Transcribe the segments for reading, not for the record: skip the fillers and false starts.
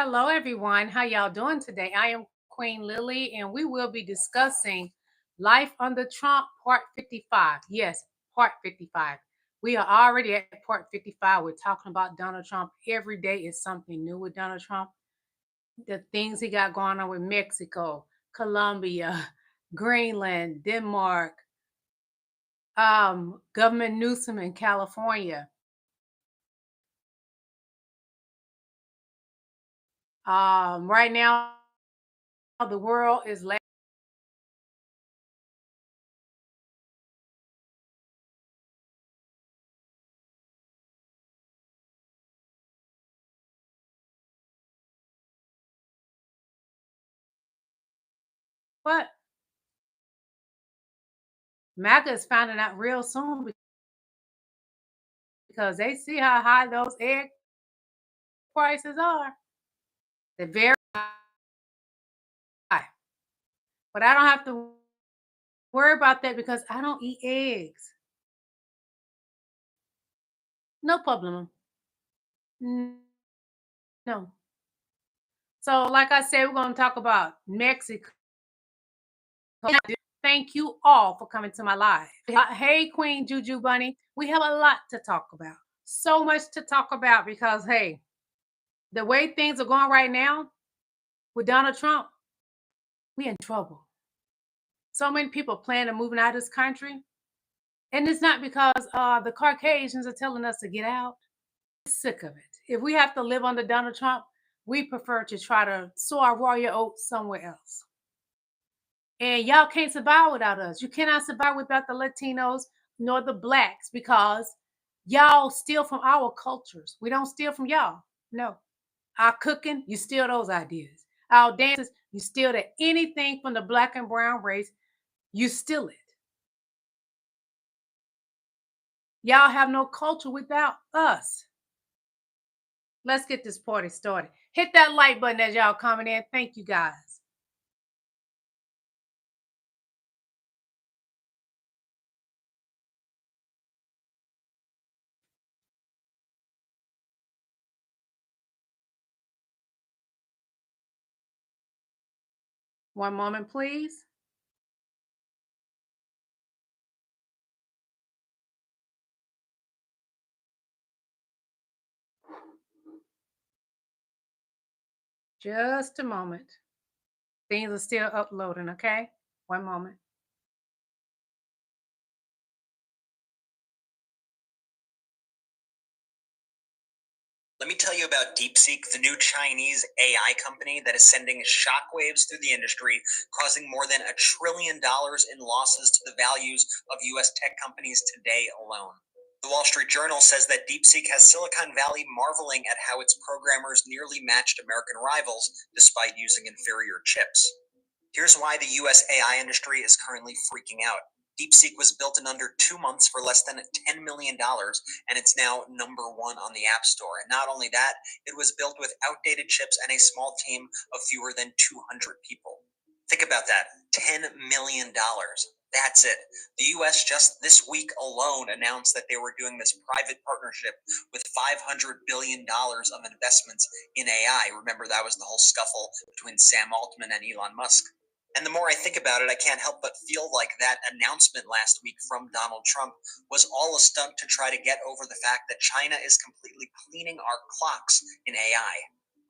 Hello, everyone. How y'all doing today? I am Queen Lillie, and we will be discussing Life Under Trump, Part 55. Yes, Part 55. We are already at Part 55. We're talking about Donald Trump. Every day is something new with Donald Trump. The things he got going on with Mexico, Colombia, Greenland, Denmark, Governor Newsom in California. Right now, the world is but MAGA is finding out real soon because they see how high those egg prices are. They're very high. But I don't have to worry about that because I don't eat eggs. No problem. No. So, like I said, we're going to talk about Mexico. Thank you all for coming to my live. Hey, Queen Juju Bunny. We have a lot to talk about. So much to talk about because, hey, the way things are going right now with Donald Trump, we in trouble. So many people plan on moving out of this country. And it's not because the Caucasians are telling us to get out. We're sick of it. If we have to live under Donald Trump, we prefer to try to sow our royal oats somewhere else. And y'all can't survive without us. You cannot survive without the Latinos nor the blacks because y'all steal from our cultures. We don't steal from y'all. No. Our cooking, you steal those ideas. Our dances, you steal anything from the black and brown race, you steal it. Y'all have no culture without us. Let's get this party started. Hit that like button as y'all coming in. Thank you, guys. One moment, please. Just a moment. Things are still uploading, okay? One moment. Let me tell you about DeepSeek, the new Chinese AI company that is sending shockwaves through the industry, causing more than $1 trillion in losses to the values of U.S. tech companies today alone. The Wall Street Journal says that DeepSeek has Silicon Valley marveling at how its programmers nearly matched American rivals despite using inferior chips. Here's why the U.S. AI industry is currently freaking out. DeepSeek was built in under 2 months for less than $10 million, and it's now #1 on the App Store. And not only that, it was built with outdated chips and a small team of fewer than 200 people. Think about that, $10 million. That's it. The U.S. just this week alone announced that they were doing this private partnership with $500 billion of investments in AI. Remember, that was the whole scuffle between Sam Altman and Elon Musk. And the more I think about it, I can't help but feel like that announcement last week from Donald Trump was all a stunt to try to get over the fact that China is completely cleaning our clocks in AI.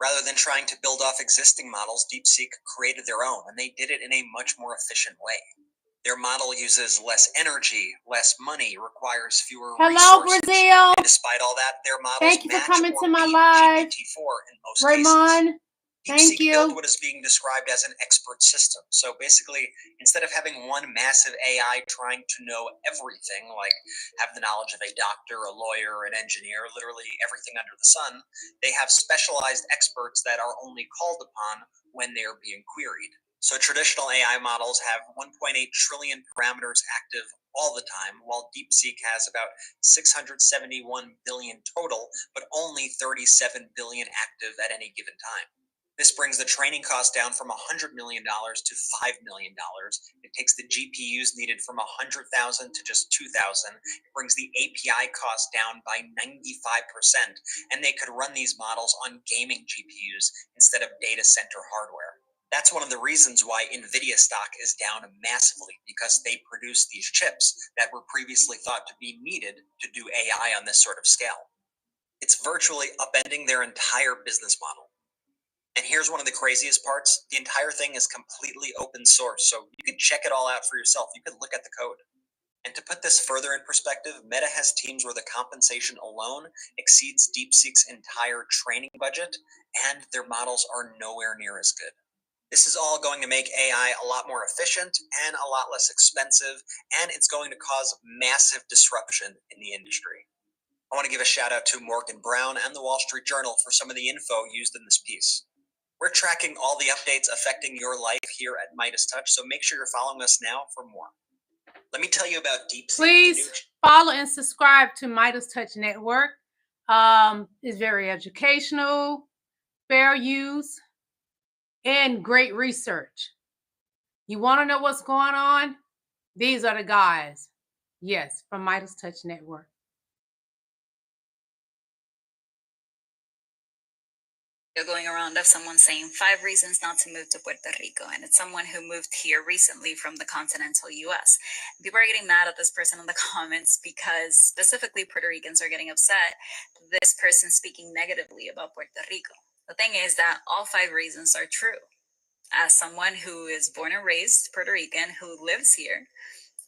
Rather than trying to build off existing models, DeepSeek created their own, and they did it in a much more efficient way. Their model uses less energy, less money, requires fewer resources. Brazil. And despite all that, their models Thank you for match coming or to my beat live. GPT-4 in most Raymond. cases. Thank DeepSeek you. built what is being described as an expert system. So basically, instead of having one massive AI trying to know everything, like have the knowledge of a doctor, a lawyer, an engineer, literally everything under the sun, they have specialized experts that are only called upon when they are being queried. So traditional AI models have 1.8 trillion parameters active all the time, while DeepSeek has about 671 billion total, but only 37 billion active at any given time. This brings the training cost down from $100 million to $5 million. It takes the GPUs needed from 100,000 to just 2,000. It brings the API cost down by 95%, and they could run these models on gaming GPUs instead of data center hardware. That's one of the reasons why NVIDIA stock is down massively, because they produce these chips that were previously thought to be needed to do AI on this sort of scale. It's virtually upending their entire business model. And here's one of the craziest parts. The entire thing is completely open source, so you can check it all out for yourself. You can look at the code. And to put this further in perspective, Meta has teams where the compensation alone exceeds DeepSeek's entire training budget, and their models are nowhere near as good. This is all going to make AI a lot more efficient and a lot less expensive, and it's going to cause massive disruption in the industry. I want to give a shout out to Morgan Brown and the Wall Street Journal for some of the info used in this piece. We're tracking all the updates affecting your life here at Midas Touch, so make sure you're following us now for more. Let me tell you about DeepSeek. Please follow and subscribe to Midas Touch Network. It's very educational, fair use, and great research. You want to know what's going on? These are the guys. Yes, from Midas Touch Network. Going around of someone saying 5 reasons not to move to Puerto Rico, and it's someone who moved here recently from the continental US. People are getting mad at this person in the comments because specifically Puerto Ricans are getting upset this person speaking negatively about Puerto Rico. The thing is that all 5 reasons are true. As someone who is born and raised Puerto Rican who lives here,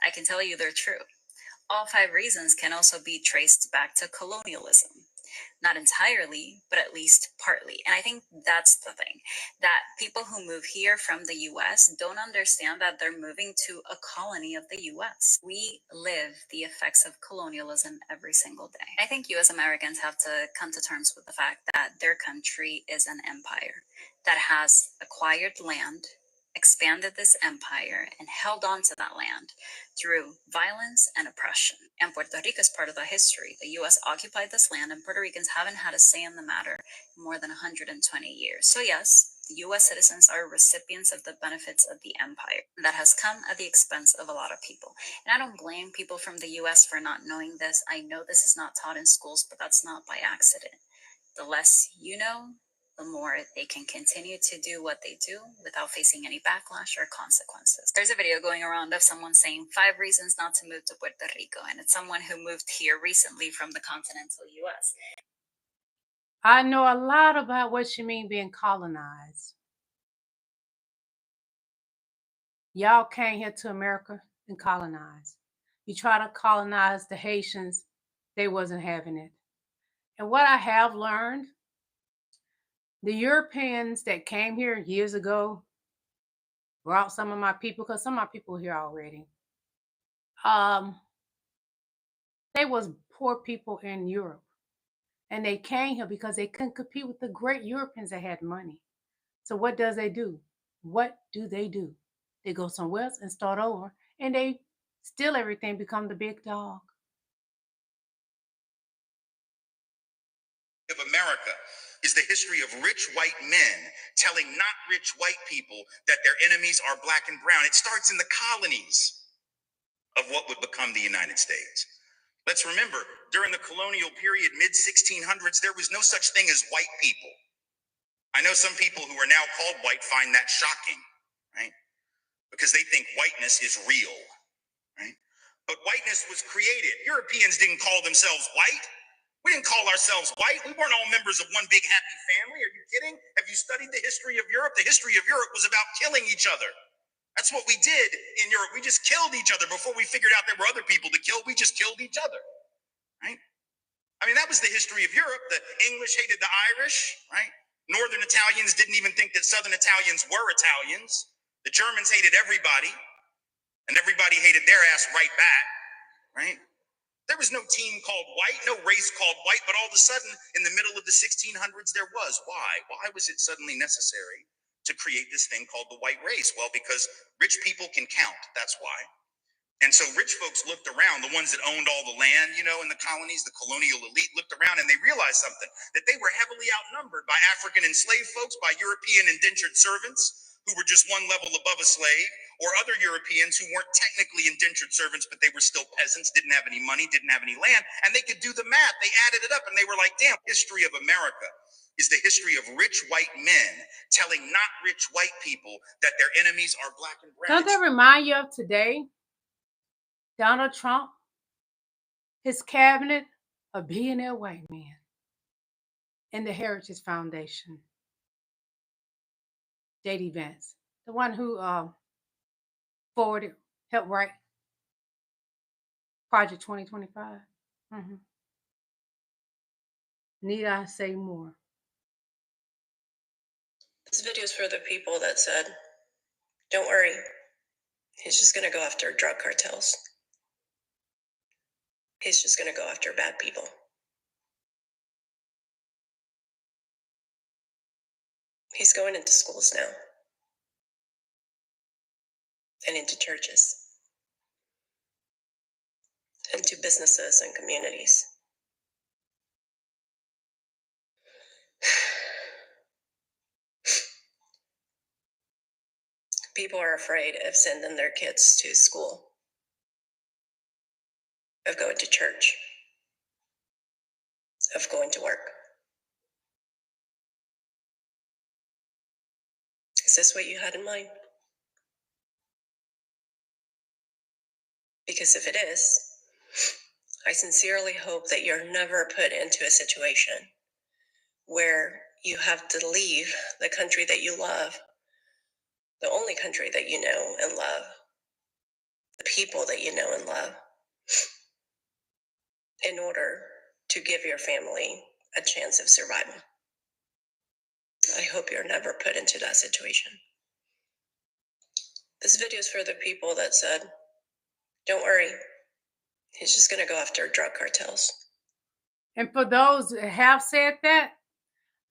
I can tell you they're true. All 5 reasons can also be traced back to colonialism. Not entirely, but at least partly. And I think that's the thing, that people who move here from the US don't understand that they're moving to a colony of the US. We live the effects of colonialism every single day. I think US Americans have to come to terms with the fact that their country is an empire that has acquired land, expanded this empire, and held on to that land through violence and oppression. And Puerto Rico is part of the history. The U.S. occupied this land, and Puerto Ricans haven't had a say in the matter in more than 120 years. So yes, the U.S. citizens are recipients of the benefits of the empire. That has come at the expense of a lot of people. And I don't blame people from the U.S. for not knowing this. I know this is not taught in schools, but that's not by accident. The less you know, the more they can continue to do what they do without facing any backlash or consequences. There's a video going around of someone saying 5 reasons not to move to Puerto Rico, and it's someone who moved here recently from the continental US. I know a lot about what you mean being colonized. Y'all came here to America and colonized. You try to colonize the Haitians, they wasn't having it. And what I have learned, the Europeans that came here years ago brought some of my people, because some of my people were here already. They was poor people in Europe. And they came here because they couldn't compete with the great Europeans that had money. So what does they do? What do? They go somewhere else and start over, and they steal everything, become the big dog. Of America is the history of rich white men telling not rich white people that their enemies are black and brown. It starts in the colonies of what would become the United States. Let's remember, during the colonial period, mid-1600s, there was no such thing as white people. I know some people who are now called white find that shocking, right? Because they think whiteness is real, right? But whiteness was created. Europeans didn't call themselves white. We didn't call ourselves white. We weren't all members of one big happy family. Are you kidding? Have you studied the history of Europe? The history of Europe was about killing each other. That's what we did in Europe. We just killed each other before we figured out there were other people to kill. We just killed each other, right? I mean, that was the history of Europe. The English hated the Irish, right? Northern Italians didn't even think that Southern Italians were Italians. The Germans hated everybody, and everybody hated their ass right back, right? There was no team called white, no race called white, but all of a sudden, in the middle of the 1600s, there was. Why? Why was it suddenly necessary to create this thing called the white race? Well, because rich people can count, that's why. And so rich folks looked around, the ones that owned all the land, you know, in the colonies, the colonial elite looked around and they realized something, that they were heavily outnumbered by African enslaved folks, by European indentured servants who were just one level above a slave, or other Europeans who weren't technically indentured servants, but they were still peasants, didn't have any money, didn't have any land, and they could do the math. They added it up and they were like, damn, history of America is the history of rich white men telling not rich white people that their enemies are black and brown. Don't that remind you of today? Donald Trump, his cabinet of billionaire white men, and the Heritage Foundation. jdvance, the one who helped write Project 2025. Need I say more? This video is for the people that said, don't worry, he's just going to go after drug cartels. He's just going to go after bad people. He's going into schools now. And into churches. Into businesses and communities. People are afraid of sending their kids to school, of going to church, of going to work. Is this what you had in mind? Because if it is, I sincerely hope that you're never put into a situation where you have to leave the country that you love, the only country that you know and love, the people that you know and love, in order to give your family a chance of survival. I hope you're never put into that situation. This video is for the people that said, don't worry, he's just going to go after drug cartels. And for those that have said that,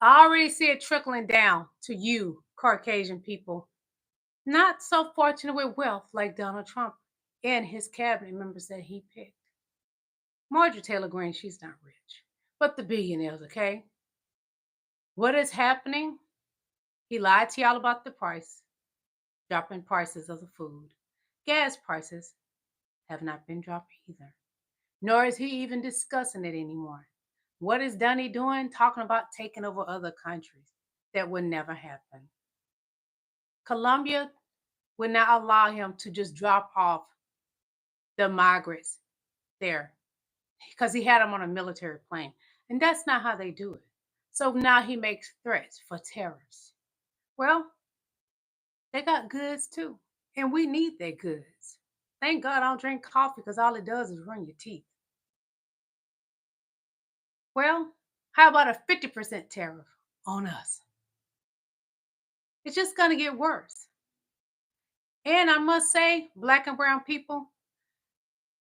I already see it trickling down to you, Caucasian people, not so fortunate with wealth like Donald Trump and his cabinet members that he picked. Marjorie Taylor Greene, she's not rich, but the billionaires, okay? What is happening? He lied to y'all about the price, dropping prices of the food. Gas prices have not been dropped either, nor is he even discussing it anymore. What is Donnie doing? Talking about taking over other countries. That would never happen. Colombia would not allow him to just drop off the migrants there because he had them on a military plane. And that's not how they do it. So now he makes threats for terrorists. Well, they got goods too. And we need their goods. Thank God I don't drink coffee because all it does is ruin your teeth. Well, how about a 50% tariff on us? It's just going to get worse. And I must say, black and brown people,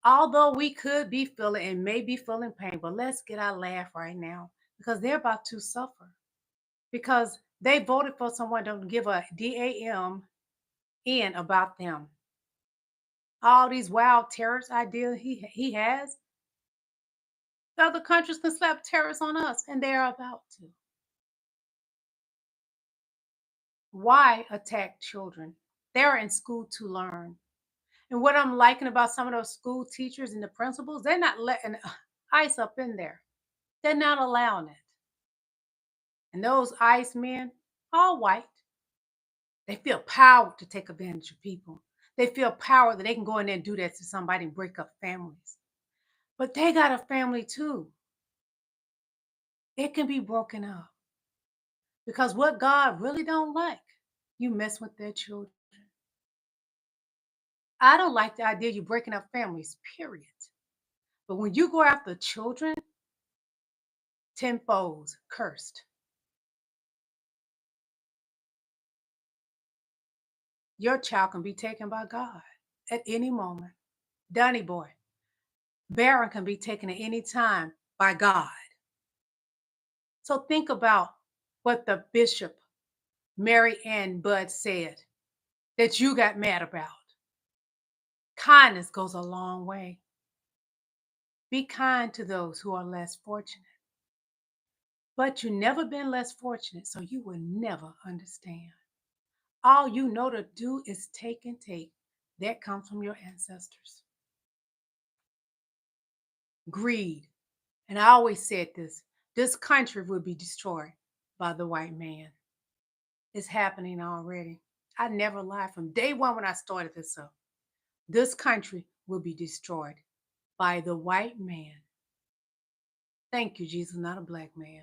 although we could be feeling and may be feeling pain, but let's get our laugh right now because they're about to suffer because they voted for someone to give a DAM in about them. All these wild terrorist ideas he has, the other countries can slap terrorists on us, and they're about to. Why attack children? They're in school to learn. And what I'm liking about some of those school teachers and the principals, they're not letting ICE up in there. They're not allowing it. And those ICE men, all white, they feel power to take advantage of people. They feel power that they can go in there and do that to somebody and break up families. But they got a family too. It can be broken up. Because what God really don't like, you mess with their children. I don't like the idea you breaking up families, period. But when you go after children, tenfold cursed. Your child can be taken by God at any moment. Donnie boy, Barron can be taken at any time by God. So think about what the Bishop Mary Ann Budd said that you got mad about. Kindness goes a long way. Be kind to those who are less fortunate. But you've never been less fortunate, so you will never understand. All you know to do is take and take. That comes from your ancestors. Greed. And I always said this country will be destroyed by the white man. It's happening already. I never lied from day one when I started this up. This country will be destroyed by the white man. Thank you, Jesus, not a black man.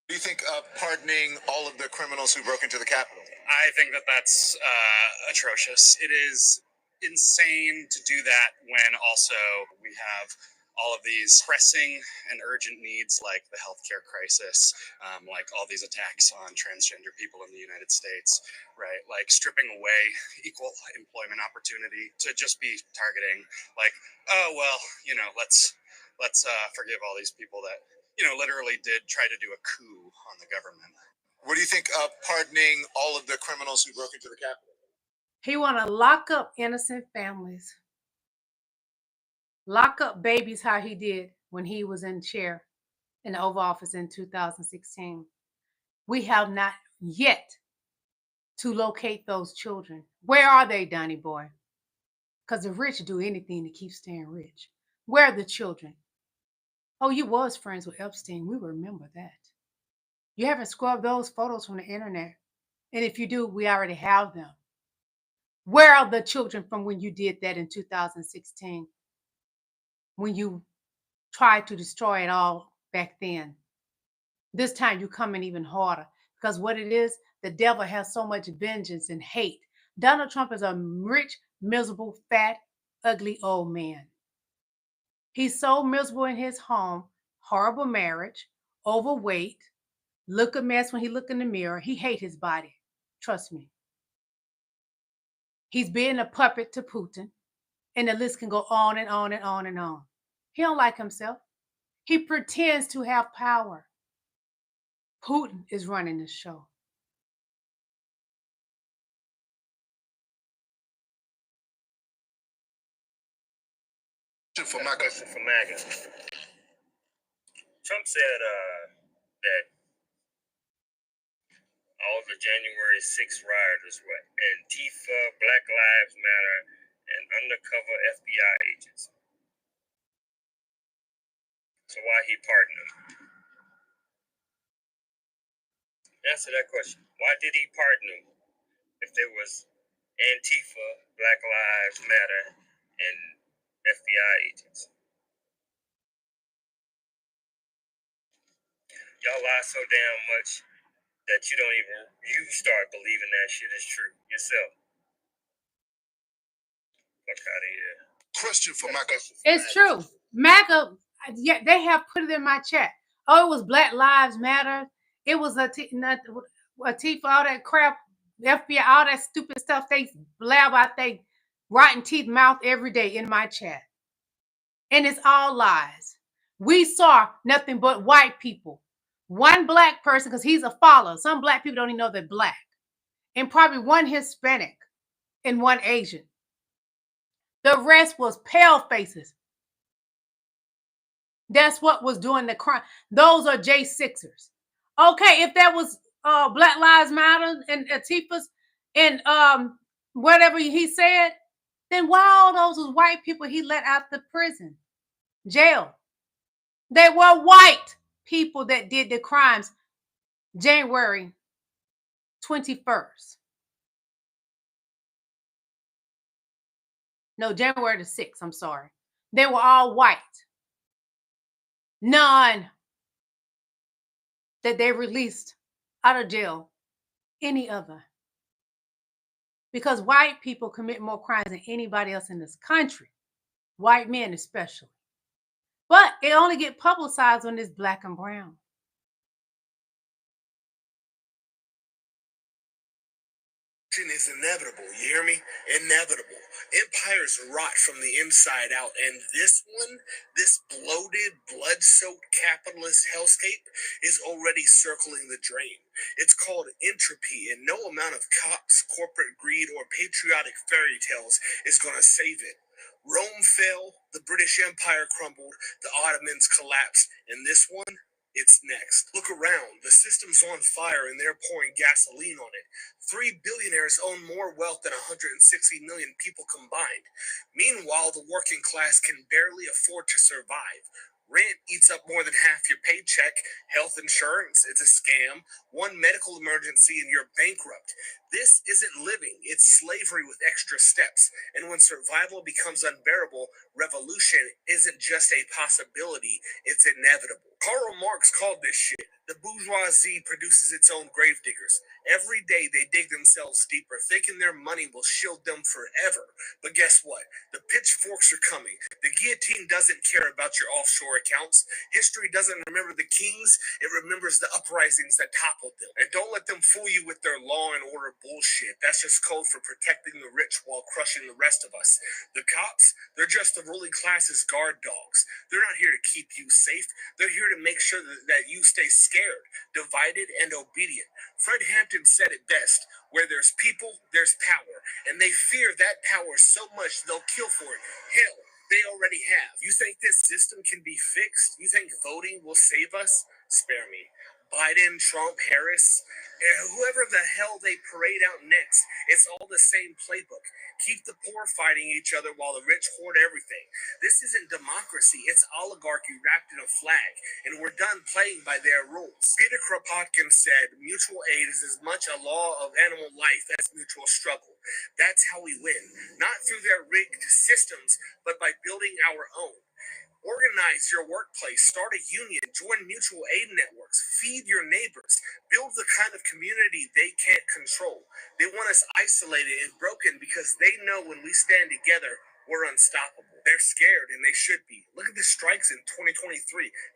Do you think of pardoning all of the criminals who broke into the Capitol? I think that that's atrocious. It is insane to do that when also we have all of these pressing and urgent needs like the healthcare crisis, like all these attacks on transgender people in the United States, right? Like stripping away equal employment opportunity to just be targeting like, oh, well, you know, let's forgive all these people that, you know, literally did try to do a coup on the government. What do you think of pardoning all of the criminals who broke into the Capitol? He want to lock up innocent families. Lock up babies how he did when he was in chair in the Oval Office in 2016. We have not yet to locate those children. Where are they, Donnie boy? Because the rich do anything to keep staying rich. Where are the children? Oh, you was friends with Epstein. We remember that. You haven't scrubbed those photos from the internet. And if you do, we already have them. Where are the children from when you did that in 2016? When you tried to destroy it all back then. This time you come in even harder because what it is, the devil has so much vengeance and hate. Donald Trump is a rich, miserable, fat, ugly old man. He's so miserable in his home, horrible marriage, overweight, look a mess when he look in the mirror. He hate his body. Trust me. He's being a puppet to Putin, and the list can go on and on and on and on. He don't like himself. He pretends to have power. Putin is running this show. For my question for MAGA. Trump said that all the January 6th rioters were Antifa, Black Lives Matter, and undercover FBI agents. So why he pardoned them? Answer that question. Why did he pardon them if there was Antifa, Black Lives Matter, and FBI agents? Y'all lie so damn much that you start believing that shit is true yourself. Fuck out of here. Question for MAGA. It's true. MAGA, yeah, they have put it in my chat. Oh, it was Black Lives Matter. It was Antifa, all that crap, FBI, all that stupid stuff they blab out they rotten teeth mouth every day in my chat. And it's all lies. We saw nothing but white people. One black person, because he's a follower. Some black people don't even know they're black. And probably one Hispanic and one Asian. The rest was pale faces. That's what was doing the crime. Those are J6ers. Okay, if that was Black Lives Matter and Antifa's and whatever he said, then why all those was white people he let out the prison, jail? They were white people that did the crimes January 21st. No, January the 6th, I'm sorry. They were all white. None that they released out of jail, any other. Because white people commit more crimes than anybody else in this country. White men especially. But it only get publicized when it's black and brown. Is inevitable. You hear me? Inevitable. Empires rot from the inside out, and this one, this bloated, blood-soaked capitalist hellscape, is already circling the drain. It's called entropy, and no amount of cops, corporate greed, or patriotic fairy tales is going to save it. Rome fell, the British Empire crumbled, the Ottomans collapsed, and this one, it's next. Look around. The system's on fire and they're pouring gasoline on it. 3 billionaires own more wealth than 160 million people combined. Meanwhile, the working class can barely afford to survive. Rent eats up more than half your paycheck. Health insurance, it's a scam. One medical emergency and you're bankrupt. This isn't living, it's slavery with extra steps. And when survival becomes unbearable, revolution isn't just a possibility, it's inevitable. Karl Marx called this shit. The bourgeoisie produces its own gravediggers. Every day they dig themselves deeper, thinking their money will shield them forever. But guess what? The pitchforks are coming. The guillotine doesn't care about your offshore accounts. History doesn't remember the kings, it remembers the uprisings that toppled them. And don't let them fool you with their law and order bullshit. That's just code for protecting the rich while crushing the rest of us. The cops, they're just the ruling class's guard dogs. They're not here to keep you safe. They're here to make sure that you stay scared, divided, and obedient. Fred Hampton said it best: where there's people, there's power. And they fear that power so much they'll kill for it. Hell, they already have. You think this system can be fixed? You think voting will save us? Spare me. Biden, Trump, Harris, whoever the hell they parade out next, it's all the same playbook. Keep the poor fighting each other while the rich hoard everything. This isn't democracy, it's oligarchy wrapped in a flag, and we're done playing by their rules. Peter Kropotkin said, mutual aid is as much a law of animal life as mutual struggle. That's how we win, not through their rigged systems, but by building our own. Organize your workplace, start a union, join mutual aid networks, feed your neighbors, build the kind of community they can't control. They want us isolated and broken because they know when we stand together, we're unstoppable. They're scared, and they should be. Look at the strikes in 2023.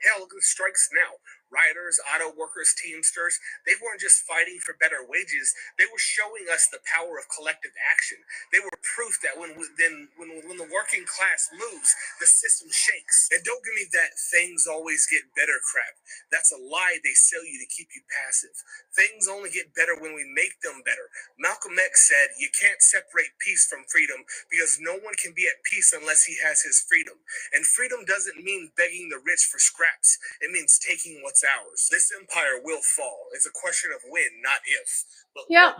Hell, look at the strikes now. Rioters, auto workers, Teamsters, they weren't just fighting for better wages. They were showing us the power of collective action. They were proof that when the working class moves, the system shakes. And don't give me that things always get better crap. That's a lie they sell you to keep you passive. Things only get better when we make them better. Malcolm X said, you can't separate peace from freedom because no one can be at peace unless he has his freedom. And freedom doesn't mean begging the rich for scraps. It means taking what's ours. This empire will fall. It's a question of when, not if. But Yep.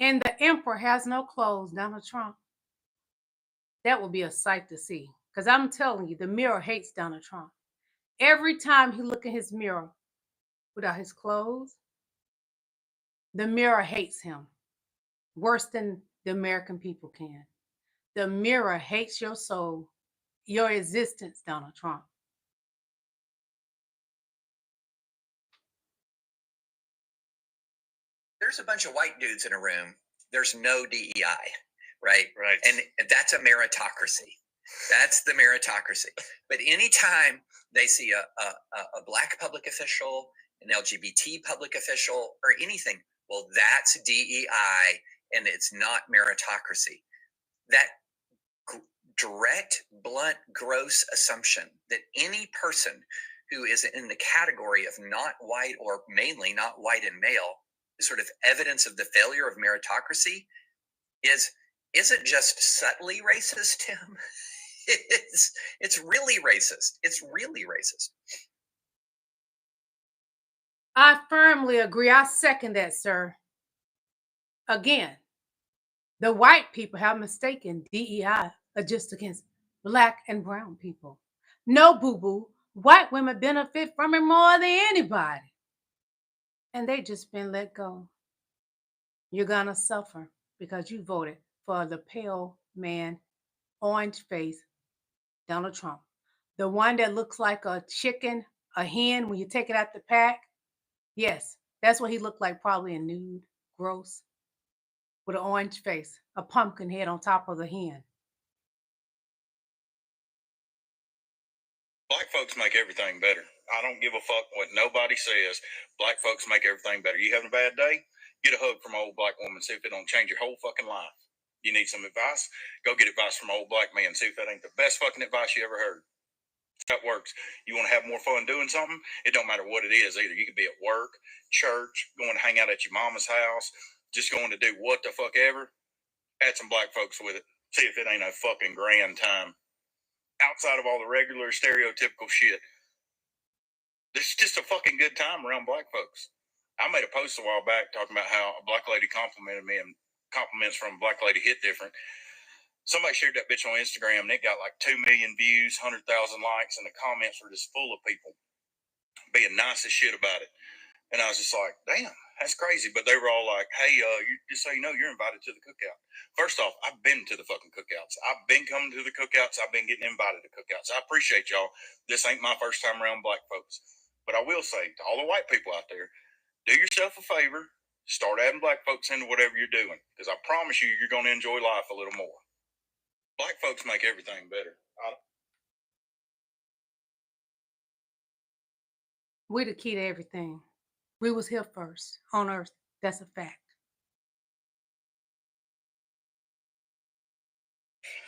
And the emperor has no clothes, Donald Trump. That will be a sight to see. Because I'm telling you, the mirror hates Donald Trump. Every time he look in his mirror without his clothes, the mirror hates him worse than the American people can. The mirror hates your soul, your existence, Donald Trump. There's a bunch of white dudes in a room. There's no DEI, right? Right. And that's a meritocracy. That's the meritocracy. But anytime they see a black public official, an LGBT public official, or anything, well, that's DEI, and it's not meritocracy. That direct, blunt, gross assumption that any person who is in the category of not white, or mainly not white and male, is sort of evidence of the failure of meritocracy isn't just subtly racist, Tim. It's really racist. It's really racist. I firmly agree. I second that, sir. Again, the white people have mistaken DEI just against black and brown people. No, boo-boo. White women benefit from it more than anybody. And they just been let go. You're gonna suffer because you voted for the pale man, orange face, Donald Trump. The one that looks like a chicken, a hen when you take it out the pack. Yes, that's what he looked like, probably in nude, gross, with an orange face, a pumpkin head on top of the hen. Black folks make everything better. I don't give a fuck what nobody says. Black folks make everything better. You having a bad day? Get a hug from an old black woman, see if it don't change your whole fucking life. You need some advice? Go get advice from an old black man, see if that ain't the best fucking advice you ever heard. That works. You want to have more fun doing something? It don't matter what it is either. You could be at work, church, going to hang out at your mama's house, just going to do what the fuck ever. Add some black folks with it. See if it ain't a fucking grand time. Outside of all the regular stereotypical shit, this is just a fucking good time around black folks. I made a post a while back talking about how a black lady complimented me, and compliments from a black lady hit different. Somebody shared that bitch on Instagram, and it got like 2 million views, 100,000 likes, and the comments were just full of people being nice as shit about it. And I was just like, damn, that's crazy. But they were all like, hey, just so you know, you're invited to the cookout. First off, I've been to the fucking cookouts. I've been coming to the cookouts. I've been getting invited to cookouts. I appreciate y'all. This ain't my first time around black folks. But I will say to all the white people out there, do yourself a favor, start adding black folks into whatever you're doing. Because I promise you, you're going to enjoy life a little more. Black folks make everything better. We're the key to everything. We was here first on earth. That's a fact.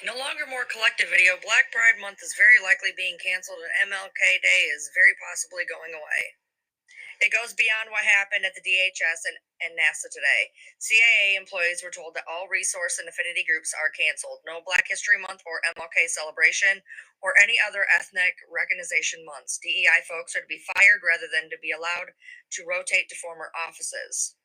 In a longer, more collective video, Black Pride Month is very likely being canceled and MLK Day is very possibly going away. It goes beyond what happened at the DHS and NASA today. CIA employees were told that all resource and affinity groups are canceled. No Black History Month or MLK celebration or any other ethnic recognition months. DEI folks are to be fired rather than to be allowed to rotate to former offices.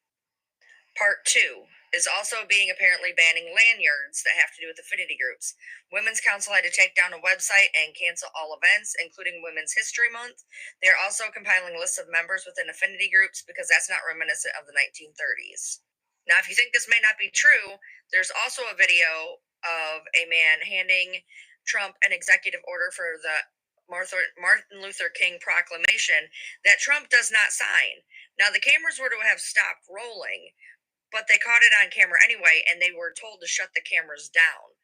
Part 2 is also being apparently banning lanyards that have to do with affinity groups. Women's Council had to take down a website and cancel all events, including Women's History Month. They're also compiling lists of members within affinity groups because that's not reminiscent of the 1930s. Now, if you think this may not be true, there's also a video of a man handing Trump an executive order for the Martin Luther King proclamation that Trump does not sign. Now, the cameras were to have stopped rolling, but they caught it on camera anyway, and they were told to shut the cameras down.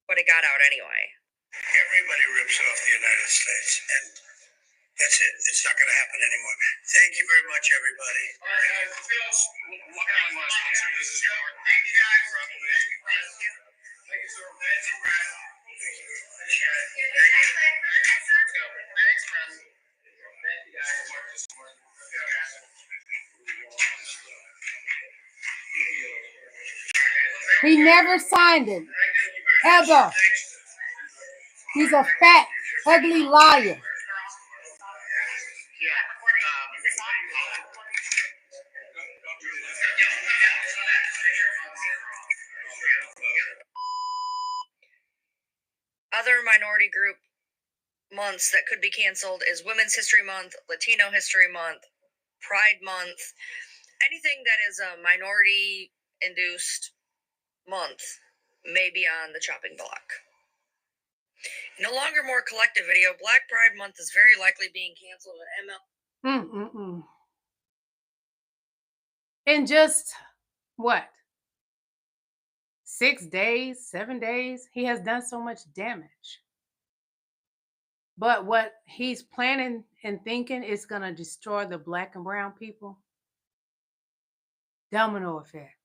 But it got out anyway. Everybody rips off the United States, and that's it. It's not going to happen anymore. Thank you very much, everybody. All right, Phil, one last answer. This is your part. Thank you, guys. Thank you, sir. Thank you, Brad. Thank you. Thanks, President. Thank you, guys. He never signed it. Ever. He's a fat, ugly liar. Other minority group months that could be canceled is Women's History Month, Latino History Month, Pride Month, anything that is a minority-induced month may be on the chopping block. In a longer, more collective video, Black Pride Month is very likely being canceled at ML. In just, what? 6 days, 7 days, he has done so much damage. But what he's planning and thinking is going to destroy the black and brown people. Domino effect.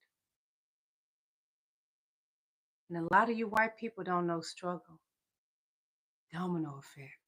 And a lot of you white people don't know struggle. Domino effect.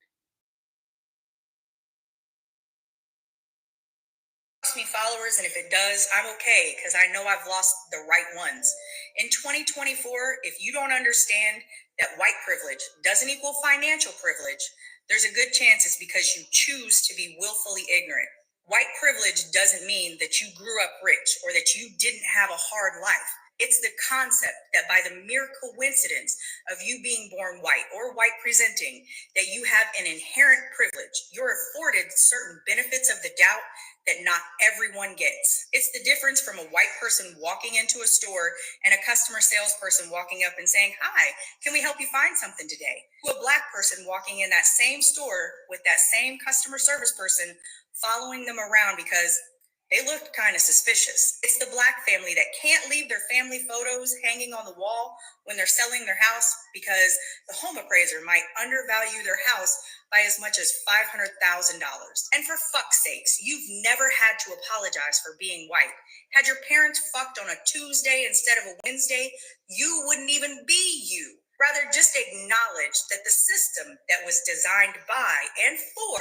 Me followers, and if it does, I'm okay because I know I've lost the right ones. In 2024, if you don't understand that white privilege doesn't equal financial privilege, there's a good chance it's because you choose to be willfully ignorant. White privilege doesn't mean that you grew up rich or that you didn't have a hard life. It's the concept that by the mere coincidence of you being born white or white presenting, that you have an inherent privilege. You're afforded certain benefits of the doubt that not everyone gets. It's the difference from a white person walking into a store and a customer salesperson walking up and saying, "Hi, can we help you find something today?" To a black person walking in that same store with that same customer service person following them around because They looked kind of suspicious. It's the Black family that can't leave their family photos hanging on the wall when they're selling their house because the home appraiser might undervalue their house by as much as $500,000. And for fuck's sakes, you've never had to apologize for being white. Had your parents fucked on a Tuesday instead of a Wednesday, you wouldn't even be you. Rather, just acknowledge that the system that was designed by and for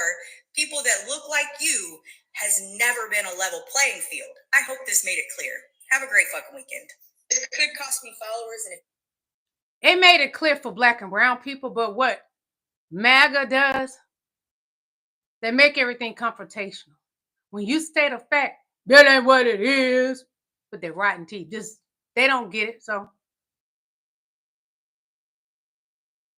people that look like you has never been a level playing field. I hope this made it clear. Have a great fucking weekend. It could cost me followers, and It made it clear for Black and brown people, but what MAGA does, they make everything confrontational. When you state a fact, that ain't what it is, but they're rotten teeth. Just they don't get it. So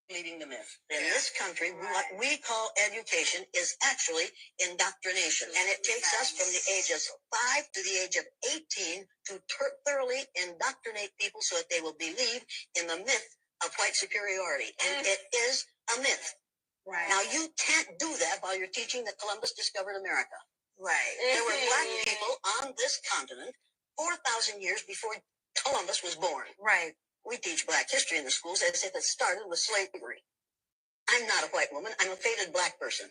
Leading the myth. In this country, what we call education is actually indoctrination. And it takes us from the ages of 5 to the age of 18 to thoroughly indoctrinate people so that they will believe in the myth of white superiority. And it is a myth. Right. Now, you can't do that while you're teaching that Columbus discovered America. Right. There were Black people on this continent 4,000 years before Columbus was born. Right. We teach Black history in the schools as if it started with slavery. I'm not a white woman. I'm a faded Black person.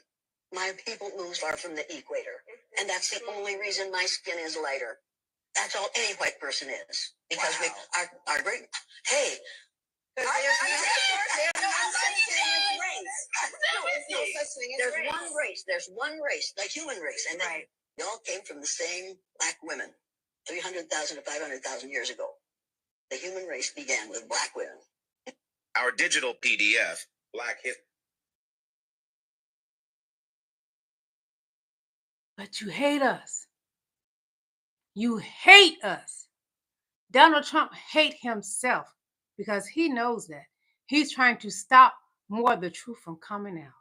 My people move far from the equator. And that's the only reason my skin is lighter. That's all any white person is. Because we are great. Hey. There's one race. There's one race, the human race. And they all came from the same Black women 300,000 to 500,000 years ago. The human race began with Black women. Our digital PDF, Black History. but you hate us. You hate us. Donald Trump hates himself because he knows that. He's trying to stop more of the truth from coming out.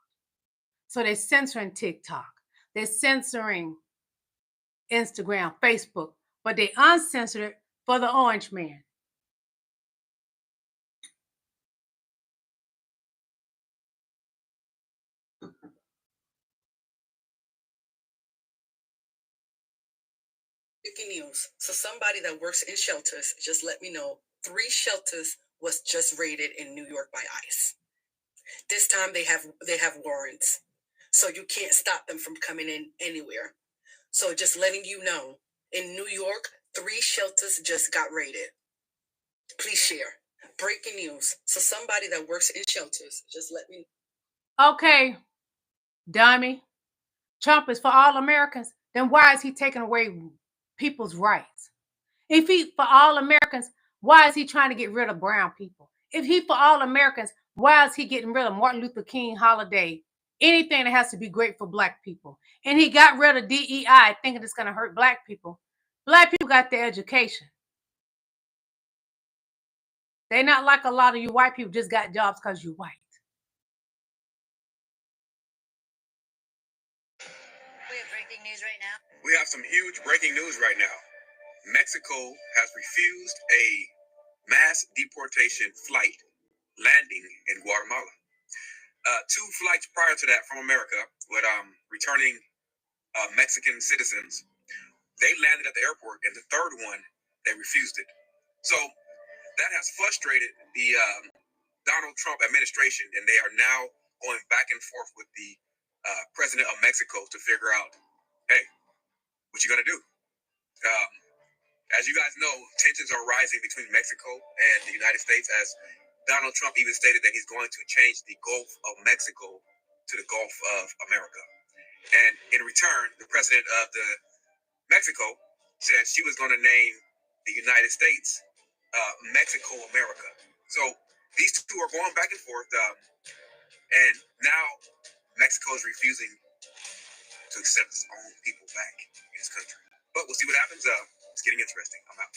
So they're censoring TikTok. They're censoring Instagram, Facebook, but they uncensored it for the orange man. Breaking news. So somebody that works in shelters just let me know 3 shelters was just raided in New York by ICE. This time they have warrants, so you can't stop them from coming in anywhere. So just letting you know, in New York, 3 shelters just got raided. Please share. Breaking news. So somebody that works in shelters just let me know. Okay, dummy. Trump is for all Americans. Then why is he taking away people's rights? If he for all Americans, why is he trying to get rid of brown people? If he for all Americans, why is he getting rid of Martin Luther King holiday? Anything that has to be great for Black people. And he got rid of DEI thinking it's going to hurt Black people. Black people got their education. They're not like a lot of you white people just got jobs because you're white. we have breaking news right now. We have some huge breaking news right now. Mexico has refused a mass deportation flight landing in Guatemala. 2 flights prior to that from America with returning Mexican citizens, they landed at the airport, and the third one, they refused it. So that has frustrated the Donald Trump administration, and they are now going back and forth with the president of Mexico to figure out, hey, what you gonna do? As you guys know, tensions are rising between Mexico and the United States, as Donald Trump even stated that he's going to change the Gulf of Mexico to the Gulf of America. And in return, the president of Mexico said she was going to name the United States Mexico America. So these 2 are going back and forth, and now Mexico is refusing to accept its own people back in its country. But we'll see what happens. It's getting interesting. I'm out.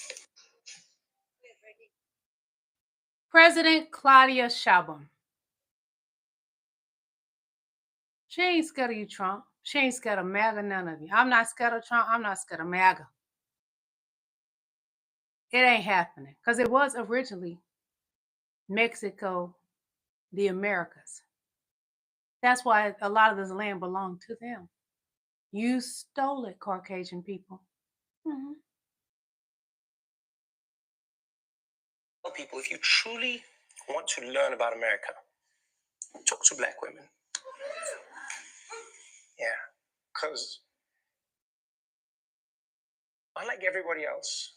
President Claudia Sheinbaum. She ain't scared of you, Trump. She ain't scared of MAGA, none of you. I'm not scared of Trump. I'm not scared of MAGA. It ain't happening because it was originally Mexico, the Americas. That's why a lot of this land belonged to them. You stole it, Caucasian people. Mhm. Tell people, if you truly want to learn about America, talk to black women. Yeah, because unlike everybody else,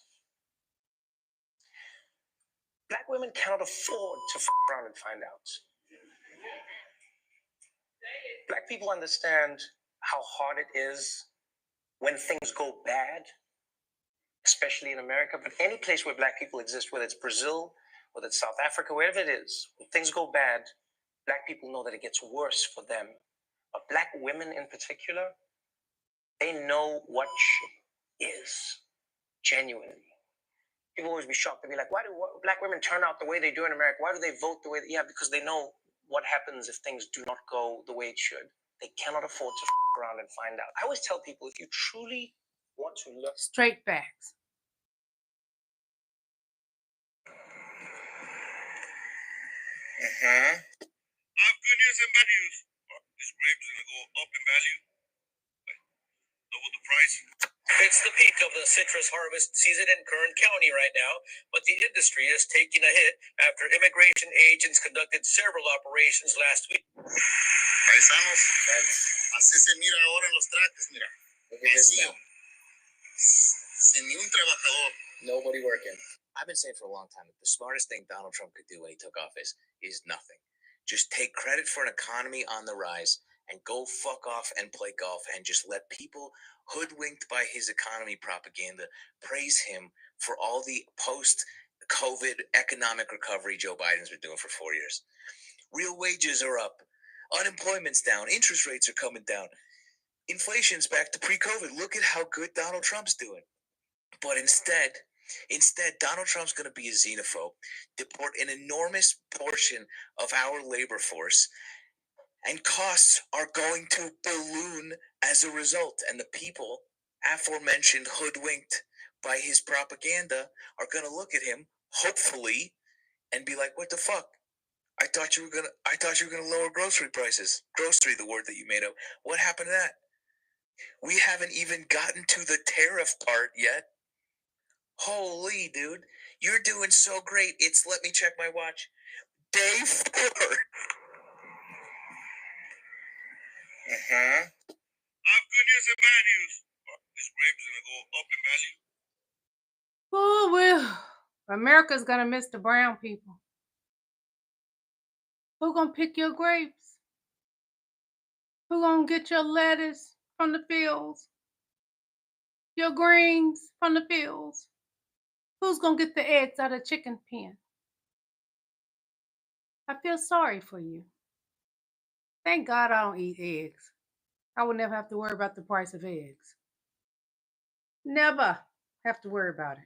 black women cannot afford to f around and find out. Black people understand how hard it is when things go bad, especially in America, but any place where black people exist, whether it's Brazil, whether it's South Africa, wherever it is, when things go bad, black people know that it gets worse for them. But black women in particular, they know what shit is, genuinely. People always be shocked. They'll be like, why do black women turn out the way they do in America? Why do they vote the way yeah, because they know what happens if things do not go the way it should. They cannot afford to around and find out. I always tell people, if you truly want to look Straight facts. I have good news and bad news. This grape's gonna go up in value. Double the price. It's the peak of the citrus harvest season in Kern County right now, but the industry is taking a hit after immigration agents conducted several operations last week. Paisanos, así se mira ahora en los trates, mira. Vacío. Sin ni un trabajador. Nobody working. I've been saying for a long time that the smartest thing Donald Trump could do when he took office is nothing. Just take credit for an economy on the rise and go fuck off and play golf and just let people hoodwinked by his economy propaganda praise him for all the post-COVID economic recovery Joe Biden's been doing for 4 years. Real wages are up. Unemployment's down. Interest rates are coming down. Inflation's back to pre-COVID. Look at how good Donald Trump's doing. But instead, Donald Trump's going to be a xenophobe, deport an enormous portion of our labor force, and costs are going to balloon as a result. And the people, aforementioned, hoodwinked by his propaganda, are going to look at him, hopefully, and be like, what the fuck? I thought you were gonna lower grocery prices. Grocery, the word that you made up. What happened to that? We haven't even gotten to the tariff part yet. Holy dude, you're doing so great. It's, let me check my watch, day 4. I have good news and bad news. This grape's gonna go up in value. Oh, well, America's gonna miss the brown people. Who gonna pick your grapes? Who gonna get your lettuce from the fields? Your greens from the fields? Who's gonna get the eggs out of the chicken pen? I feel sorry for you. Thank God I don't eat eggs. I would never have to worry about the price of eggs. Never have to worry about it.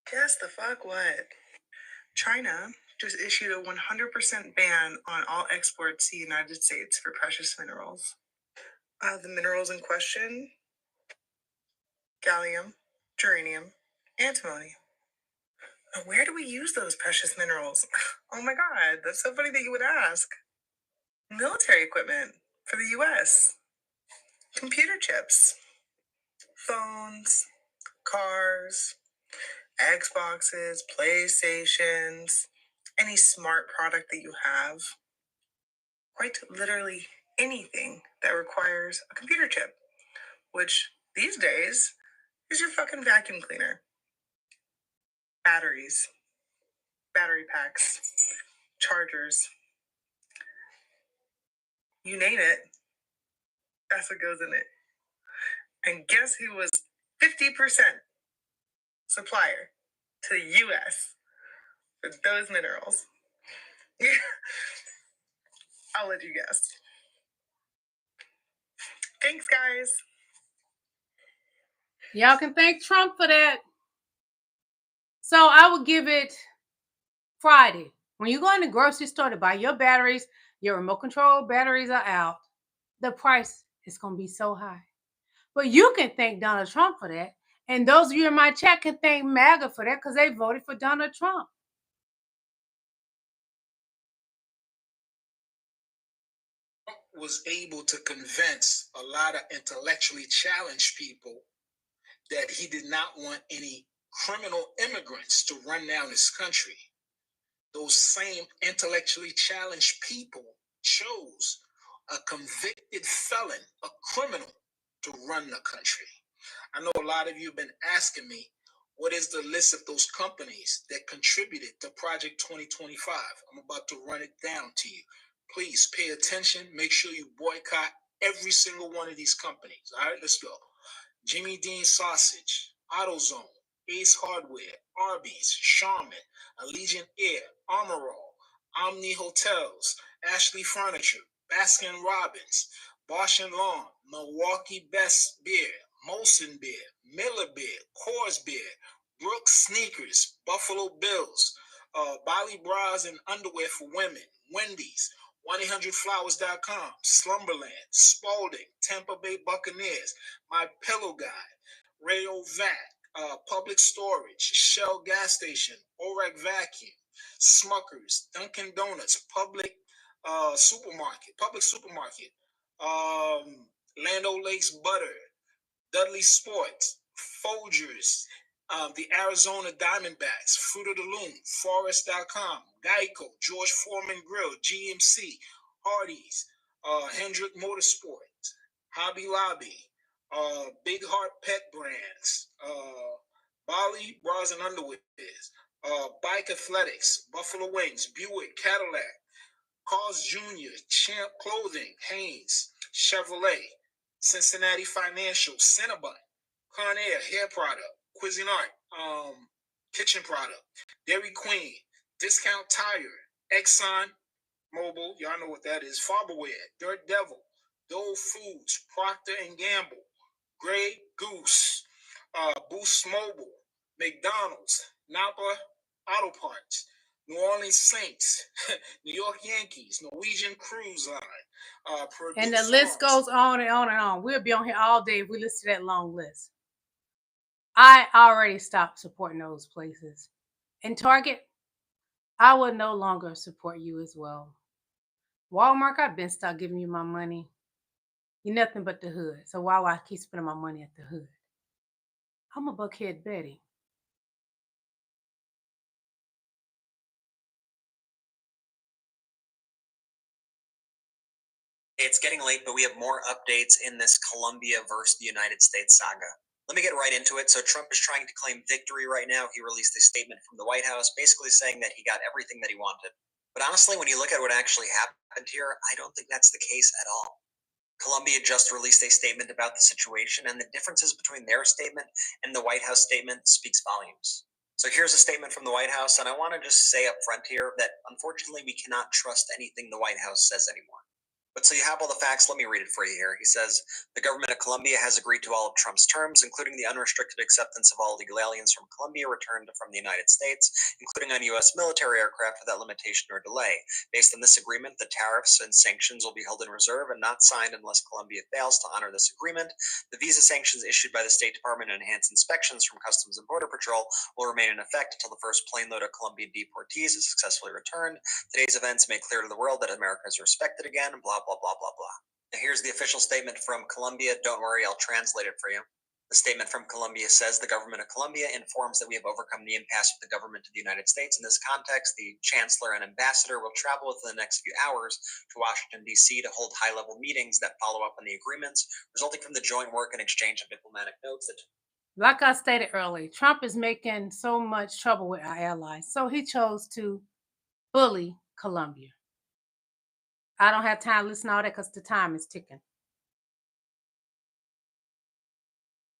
Guess the fuck what? China just issued a 100% ban on all exports to the United States for precious minerals. The minerals in question: gallium, germanium, antimony. Where do we use those precious minerals? Oh my God, that's so funny that you would ask. Military equipment for the US, computer chips, phones, cars, Xboxes, PlayStations, any smart product that you have. Quite literally anything that requires a computer chip, which these days is your fucking vacuum cleaner. Batteries, battery packs, chargers. You name it, that's what goes in it. And guess who was 50% supplier to the US for those minerals? I'll let you guess. Thanks, guys. Y'all can thank Trump for that. So I would give it Friday. When you go in the grocery store to buy your batteries, your remote control batteries are out. The price is going to be so high. But you can thank Donald Trump for that. And those of you in my chat can thank MAGA for that because they voted for Donald Trump. was able to convince a lot of intellectually challenged people that he did not want any criminal immigrants to run down his country. Those same intellectually challenged people chose a convicted felon, a criminal, to run the country. I know a lot of you have been asking me, what is the list of those companies that contributed to Project 2025? I'm about to run it down to you. Please pay attention. Make sure you boycott every single one of these companies. All right, let's go. Jimmy Dean Sausage, AutoZone, Ace Hardware, Arby's, Charmin, Allegiant Air, Armor All, Omni Hotels, Ashley Furniture, Baskin Robbins, Bosch and Lawn, Milwaukee Best Beer, Molson Beer, Miller Beer, Coors Beer, Brooks Sneakers, Buffalo Bills, Bali Bras and Underwear for Women, Wendy's, 1-800-Flowers.com, Slumberland, Spalding, Tampa Bay Buccaneers, My Pillow Guy, Rayo Vac, Public Storage, Shell Gas Station, Orec Vacuum, Smuckers, Dunkin' Donuts, Public Supermarket, Land O'Lakes Butter, Dudley Sports, Folgers, the Arizona Diamondbacks, Fruit of the Loom, Forest.com, Geico, George Foreman Grill, GMC, Hardee's, Hendrick Motorsports, Hobby Lobby, Big Heart Pet Brands, Bali Bras and Underwears, Bike Athletics, Buffalo Wings, Buick, Cadillac, Carl's Jr., Champ Clothing, Hanes, Chevrolet, Cincinnati Financial, Cinnabon, Conair Hair Product, Cuisinart, Kitchen Product, Dairy Queen, Discount Tire, Exxon Mobil, y'all know what that is, Farberware, Dirt Devil, Dole Foods, Procter & Gamble, Grey Goose, Boost Mobile, McDonald's, Napa Auto Parts, New Orleans Saints, New York Yankees, Norwegian Cruise Line, and the list goes on and on and on. We'll be on here all day if we listen to that long list. I already stopped supporting those places. And Target, I will no longer support you as well. Walmart, I've been stopped giving you my money. You're nothing but the hood. So why would I keep spending my money at the hood? I'm a Buckhead Betty. It's getting late, but we have more updates in this Colombia versus the United States saga. Let me get right into it. So Trump is trying to claim victory right now. He released a statement from the White House basically saying that he got everything that he wanted. But honestly, when you look at what actually happened here, I don't think that's the case at all. Colombia just released a statement about the situation, and the differences between their statement and the White House statement speaks volumes. So here's a statement from the White House, and I want to just say up front here that unfortunately we cannot trust anything the White House says anymore. But so you have all the facts, let me read it for you here. He says, the government of Colombia has agreed to all of Trump's terms, including the unrestricted acceptance of all illegal aliens from Colombia returned from the United States, including on U.S. military aircraft without limitation or delay. Based on this agreement, the tariffs and sanctions will be held in reserve and not signed unless Colombia fails to honor this agreement. The visa sanctions issued by the State Department and enhanced inspections from Customs and Border Patrol will remain in effect until the first plane load of Colombian deportees is successfully returned. Today's events make clear to the world that America is respected again, blah, blah, blah, blah, blah. Now here's the official statement from Colombia. Don't worry, I'll translate it for you. The statement from Colombia says the government of Colombia informs that we have overcome the impasse with the government of the United States. In this context, the chancellor and ambassador will travel within the next few hours to Washington, D.C. to hold high-level meetings that follow up on the agreements resulting from the joint work and exchange of diplomatic notes that like I stated earlier, Trump is making so much trouble with our allies. So he chose to bully Colombia. I don't have time to listen to all that because the time is ticking.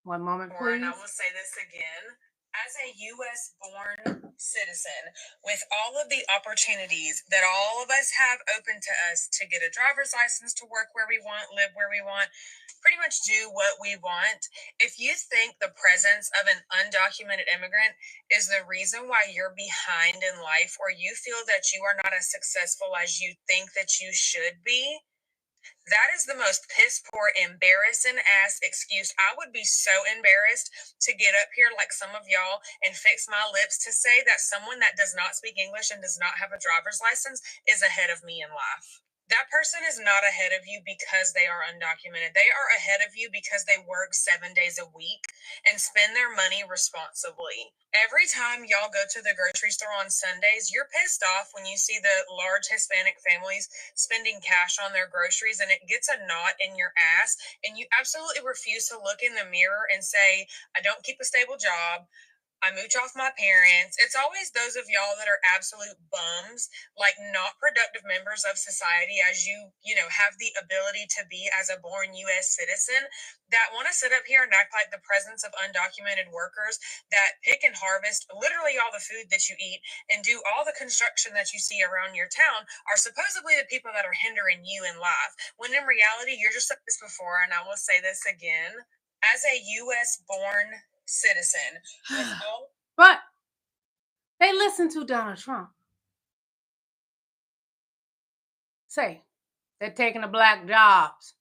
One moment, please. And I will say this again. As a U.S. born citizen, with all of the opportunities that all of us have open to us to get a driver's license, to work where we want, live where we want, pretty much do what we want, if you think the presence of an undocumented immigrant is the reason why you're behind in life, or you feel that you are not as successful as you think that you should be, that is the most piss poor, embarrassing ass excuse. I would be so embarrassed to get up here like some of y'all and fix my lips to say that someone that does not speak English and does not have a driver's license is ahead of me in life. That person is not ahead of you because they are undocumented. They are ahead of you because they work 7 days a week and spend their money responsibly. Every time y'all go to the grocery store on Sundays, you're pissed off when you see the large Hispanic families spending cash on their groceries and it gets a knot in your ass, and you absolutely refuse to look in the mirror and say, I don't keep a stable job, I mooch off my parents. It's always those of y'all that are absolute bums, like not productive members of society, as you know, have the ability to be as a born U.S. citizen, that want to sit up here and act like the presence of undocumented workers that pick and harvest literally all the food that you eat and do all the construction that you see around your town are supposedly the people that are hindering you in life. When in reality, you're just like this before, and I will say this again, as a U.S. born citizen. But they listen to Donald Trump say they're taking the black jobs.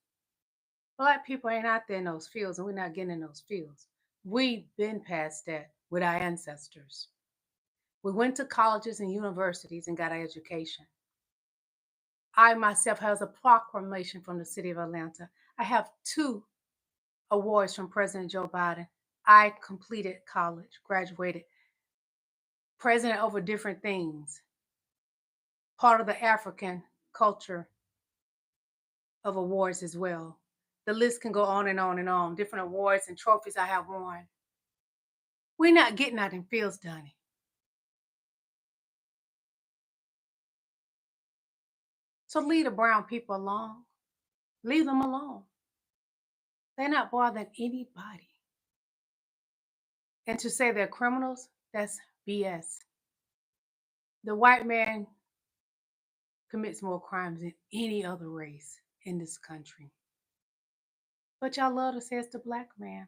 Black people ain't out there in those fields, and we're not getting in those fields. We've been past that with our ancestors. We went to colleges and universities and got our education. I myself has a proclamation from the city of Atlanta. I have 2 awards from President Joe Biden. I completed college, graduated, president over different things, part of the African culture of awards as well. The list can go on and on and on, different awards and trophies I have won. We're not getting out in fields, Donnie. So leave the brown people alone. Leave them alone. They're not bothering anybody. And to say they're criminals, that's BS. The white man commits more crimes than any other race in this country. But y'all love to say it's the black man.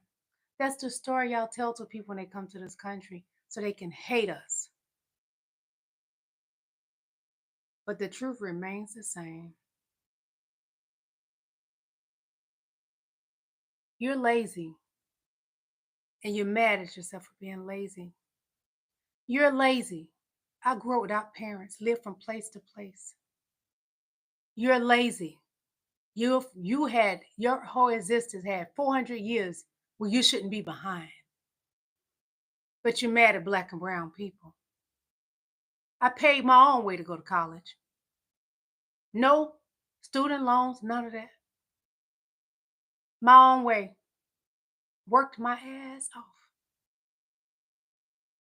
That's the story y'all tell to people when they come to this country so they can hate us. But the truth remains the same. You're lazy, and you're mad at yourself for being lazy. You're lazy. I grew up without parents, lived from place to place. You're lazy. You had, your whole existence had 400 years where you shouldn't be behind. But you're mad at black and brown people. I paid my own way to go to college. No student loans, none of that. My own way. Worked my ass off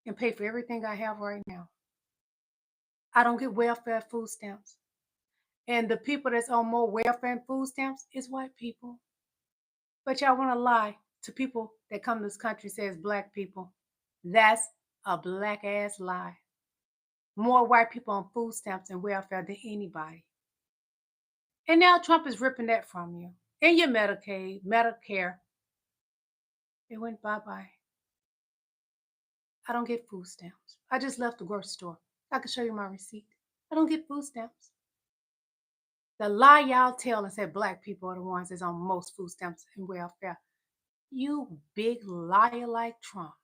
and paid for everything I have right now. I don't get welfare food stamps. And the people that's on more welfare and food stamps is white people. But y'all want to lie to people that come to this country says black people. That's a black ass lie. More white people on food stamps and welfare than anybody. And now Trump is ripping that from you. And your Medicaid, Medicare, it went bye-bye. I don't get food stamps. I just left the grocery store. I can show you my receipt. I don't get food stamps. The lie y'all tell and say black people are the ones that's on most food stamps and welfare. You big liar like Trump.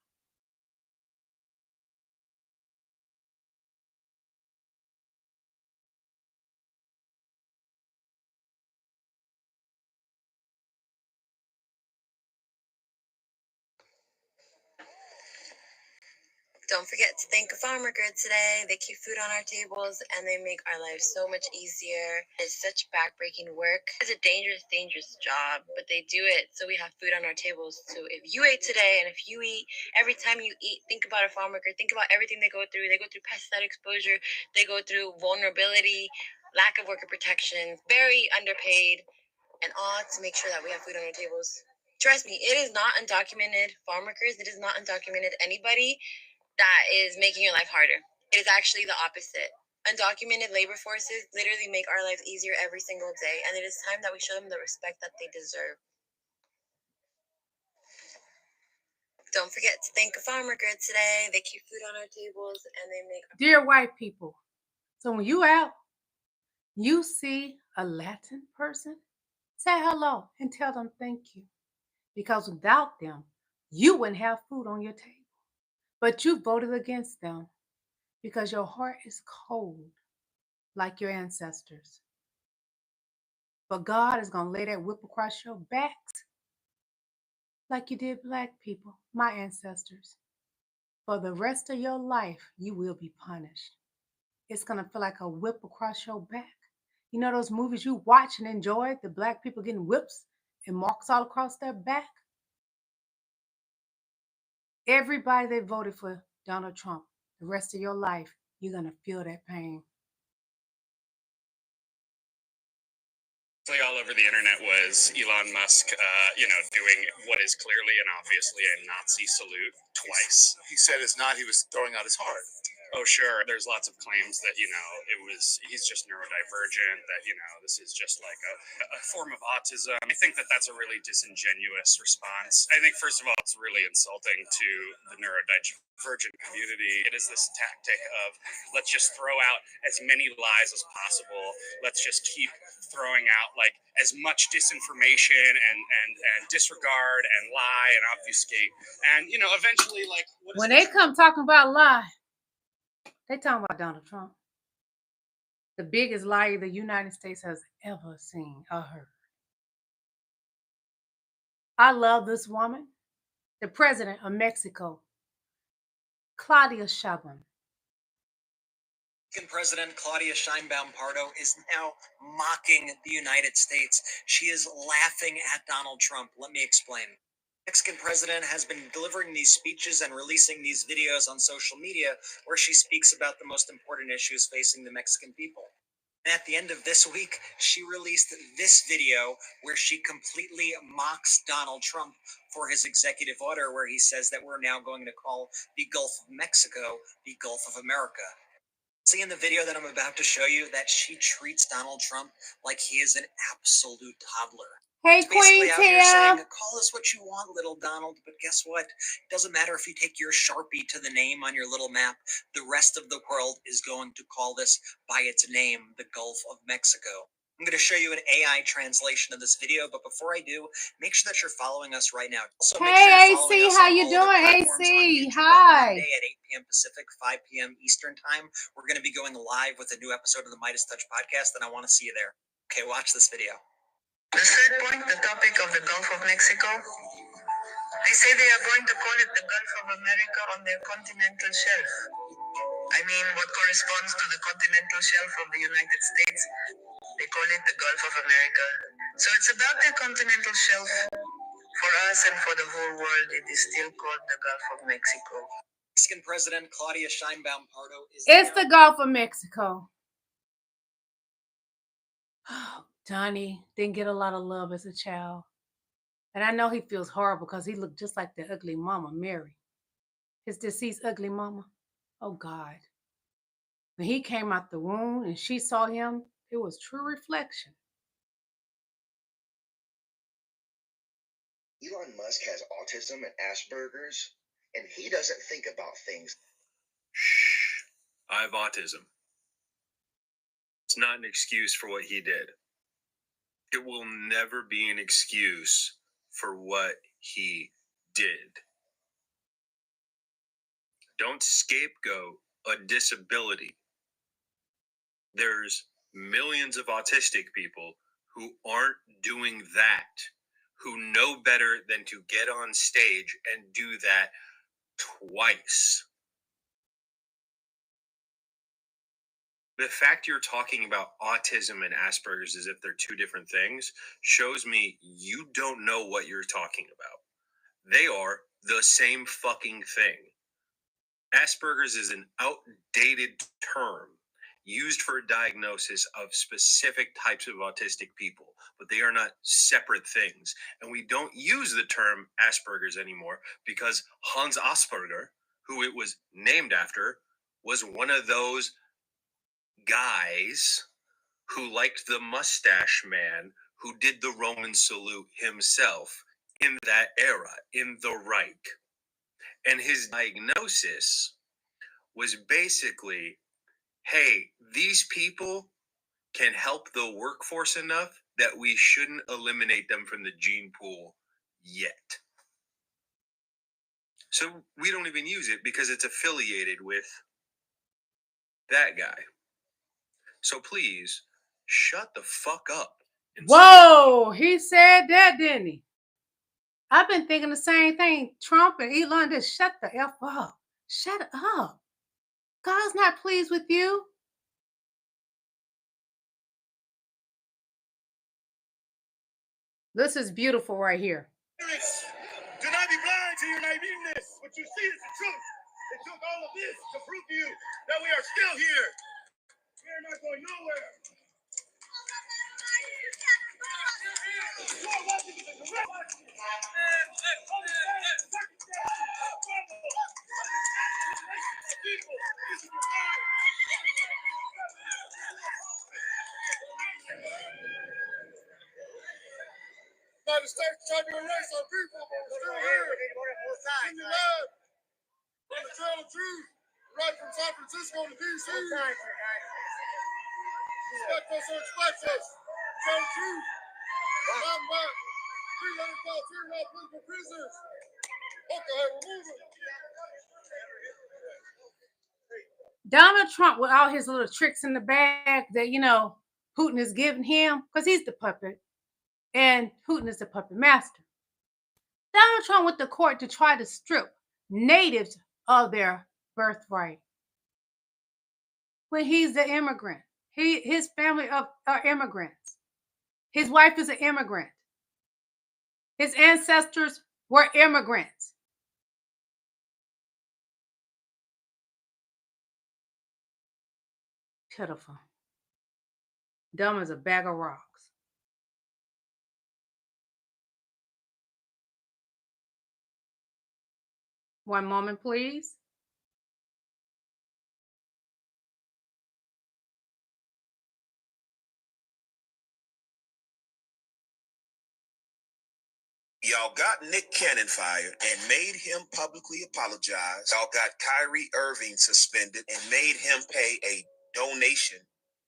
Don't forget to thank a farmer good today. They keep food on our tables and they make our lives so much easier. It's such backbreaking work. It's a dangerous, dangerous job, but they do it so we have food on our tables. So if you ate today and if you eat, every time you eat, think about a farm worker. Think about everything they go through. They go through pesticide exposure. They go through vulnerability, lack of worker protection, very underpaid, and all to make sure that we have food on our tables. Trust me, it is not undocumented farm workers. It is not undocumented anybody that is making your life harder. It is actually the opposite. Undocumented labor forces literally make our lives easier every single day, and it is time that we show them the respect that they deserve. Don't forget to thank a farmer good today. They keep food on our tables and they make... Dear white people, so when you out, you see a Latin person, say hello and tell them thank you. Because without them, you wouldn't have food on your table. But you voted against them because your heart is cold like your ancestors. But God is going to lay that whip across your backs like you did black people, my ancestors. For the rest of your life, you will be punished. It's going to feel like a whip across your back. You know those movies you watch and enjoy, the black people getting whips and marks all across their back? Everybody that voted for Donald Trump, the rest of your life, you're going to feel that pain. All over the internet was Elon Musk, doing what is clearly and obviously a Nazi salute twice. He said it's not. He was throwing out his heart. Oh, sure. There's lots of claims that, he's just neurodivergent, that, this is just like a form of autism. I think that that's a really disingenuous response. I think, first of all, it's really insulting to the neurodivergent community. It is this tactic of let's just throw out as many lies as possible. Let's just keep throwing out like as much disinformation and disregard and lie and obfuscate. And, eventually, like, when they come talking about lie, they talking about Donald Trump, the biggest liar the United States has ever seen or heard. I love this woman, the president of Mexico, Claudia Sheinbaum. Mexican President Claudia Sheinbaum Pardo is now mocking the United States. She is laughing at Donald Trump. Let me explain. Mexican president has been delivering these speeches and releasing these videos on social media where she speaks about the most important issues facing the Mexican people. And at the end of this week, she released this video where she completely mocks Donald Trump for his executive order where he says that we're now going to call the Gulf of Mexico the Gulf of America. See in the video that I'm about to show you that she treats Donald Trump like he is an absolute toddler. Hey, It's basically Queen out here saying, Tia. call us what you want, little Donald, but guess what? It doesn't matter if you take your Sharpie to the name on your little map. The rest of the world is going to call this by its name, the Gulf of Mexico. I'm going to show you an AI translation of this video, but before I do, make sure that you're following us right now. Also, make sure Hey, you're following AC, us how on you all of the doing, platforms on AC? YouTube on Hi. Monday at 8 p.m. Pacific, 5 p.m. Eastern Time. We're going to be going live with a new episode of the Midas Touch podcast, and I want to see you there. Okay, watch this video. The third point, the topic of the Gulf of Mexico. They say they are going to call it the Gulf of America on their continental shelf. I mean, what corresponds to the continental shelf of the United States, they call it the Gulf of America. So it's about the continental shelf. For us and for the whole world, it is still called the Gulf of Mexico. Mexican President Claudia Sheinbaum Pardo is It's the Gulf of Mexico. Oh, Johnny didn't get a lot of love as a child. And I know he feels horrible because he looked just like the ugly mama, Mary. His deceased ugly mama. Oh, God. When he came out the womb and she saw him, it was true reflection. Elon Musk has autism and Asperger's, and he doesn't think about things. Shh. I have autism. It's not an excuse for what he did. It will never be an excuse for what he did. Don't scapegoat a disability. There's millions of autistic people who aren't doing that, who know better than to get on stage and do that twice. The fact you're talking about autism and Asperger's as if they're two different things shows me you don't know what you're talking about. They are the same fucking thing. Asperger's is an outdated term used for a diagnosis of specific types of autistic people, but they are not separate things. And we don't use the term Asperger's anymore because Hans Asperger, who it was named after, was one of those guys who liked the mustache man who did the Roman salute himself in that era, in the Reich. And his diagnosis was basically, hey, these people can help the workforce enough that we shouldn't eliminate them from the gene pool yet. So we don't even use it because it's affiliated with that guy. So please, shut the fuck up Whoa, he said that, didn't he? I've been thinking the same thing. Trump and Elon, just shut the F up. Shut up. God's not pleased with you. This is beautiful right here. Do not be blind to your naiveness. What you see is the truth. It took all of this to prove to you that we are still here. We are not going nowhere. United States trying to erase our people, but we're still here. In the lab, on the trail of truth, right from San Francisco to D.C. Expect us or expect us. Trail of truth. Come back. 300 volunteer now political prisoners. Okay, we're moving. Donald Trump, with all his little tricks in the bag that, Putin is giving him, because he's the puppet, and Putin is the puppet master. Donald Trump went to court to try to strip natives of their birthright. When he's the immigrant, his family are immigrants. His wife is an immigrant. His ancestors were immigrants. Pitiful. Dumb as a bag of rocks. One moment, please. Y'all got Nick Cannon fired and made him publicly apologize. Y'all got Kyrie Irving suspended and made him pay a donation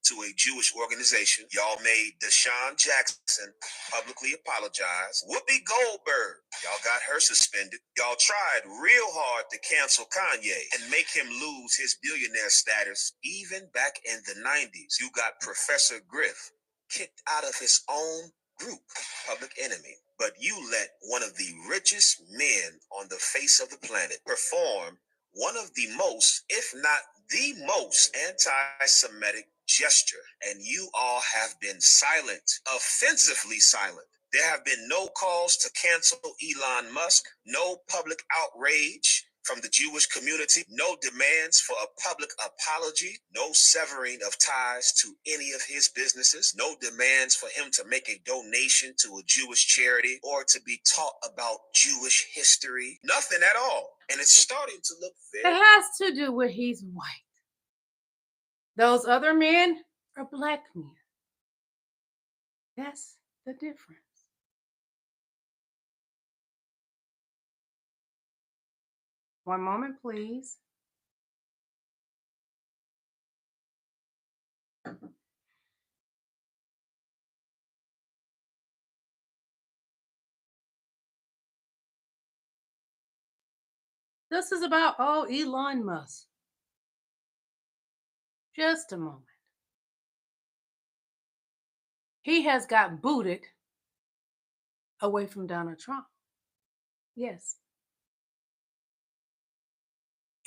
to a Jewish organization. Y'all made Deshaun Jackson publicly apologize. Whoopi Goldberg, y'all got her suspended. Y'all tried real hard to cancel Kanye and make him lose his billionaire status even back in the 90s. You got Professor Griff kicked out of his own group, Public Enemy. But you let one of the richest men on the face of the planet perform one of the most, if not the most, anti-Semitic gesture. And you all have been silent, offensively silent. There have been no calls to cancel Elon Musk, no public outrage from the Jewish community, no demands for a public apology, no severing of ties to any of his businesses, no demands for him to make a donation to a Jewish charity or to be taught about Jewish history. Nothing at all. And it's starting to look very... It has to do with he's white. Those other men are black men. That's the difference. One moment, please. This is about, Elon Musk. Just a moment. He has got booted away from Donald Trump. Yes.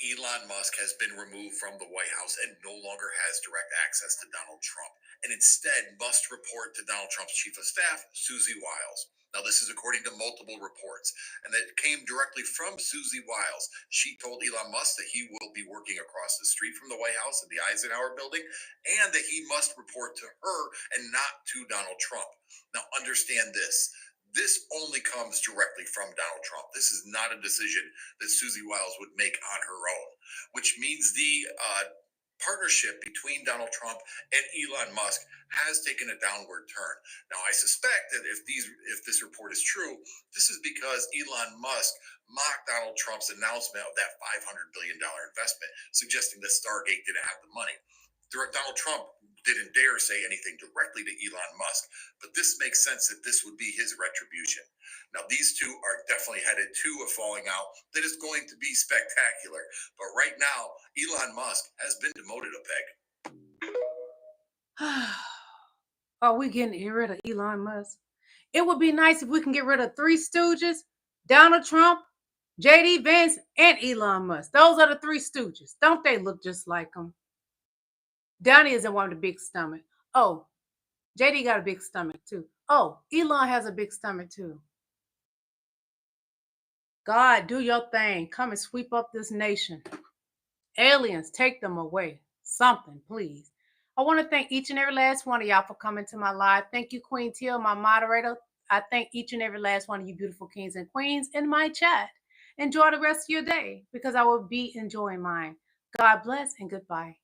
Elon Musk has been removed from the White House and no longer has direct access to Donald Trump, and instead must report to Donald Trump's chief of staff, Susie Wiles. Now, this is according to multiple reports, and that came directly from Susie Wiles. She told Elon Musk that he will be working across the street from the White House in the Eisenhower building, and that he must report to her and not to Donald Trump. Now, understand this. This only comes directly from Donald Trump. This is not a decision that Susie Wiles would make on her own, which means the partnership between Donald Trump and Elon Musk has taken a downward turn. Now, I suspect that if this report is true, this is because Elon Musk mocked Donald Trump's announcement of that $500 billion investment, suggesting that Stargate didn't have the money. Donald Trump didn't dare say anything directly to Elon Musk, but this makes sense that this would be his retribution. Now, these two are definitely headed to a falling out that is going to be spectacular. But right now, Elon Musk has been demoted a peg. Are we getting rid of Elon Musk? It would be nice if we can get rid of three stooges, Donald Trump, jdvance, and Elon Musk. Those are the three stooges. Don't they look just like them? Donnie isn't one with a big stomach. Oh, JD got a big stomach too. Oh, Elon has a big stomach too. God, do your thing. Come and sweep up this nation. Aliens, take them away. Something, please. I want to thank each and every last one of y'all for coming to my live. Thank you, Queen Teal, my moderator. I thank each and every last one of you beautiful kings and queens in my chat. Enjoy the rest of your day because I will be enjoying mine. God bless and goodbye.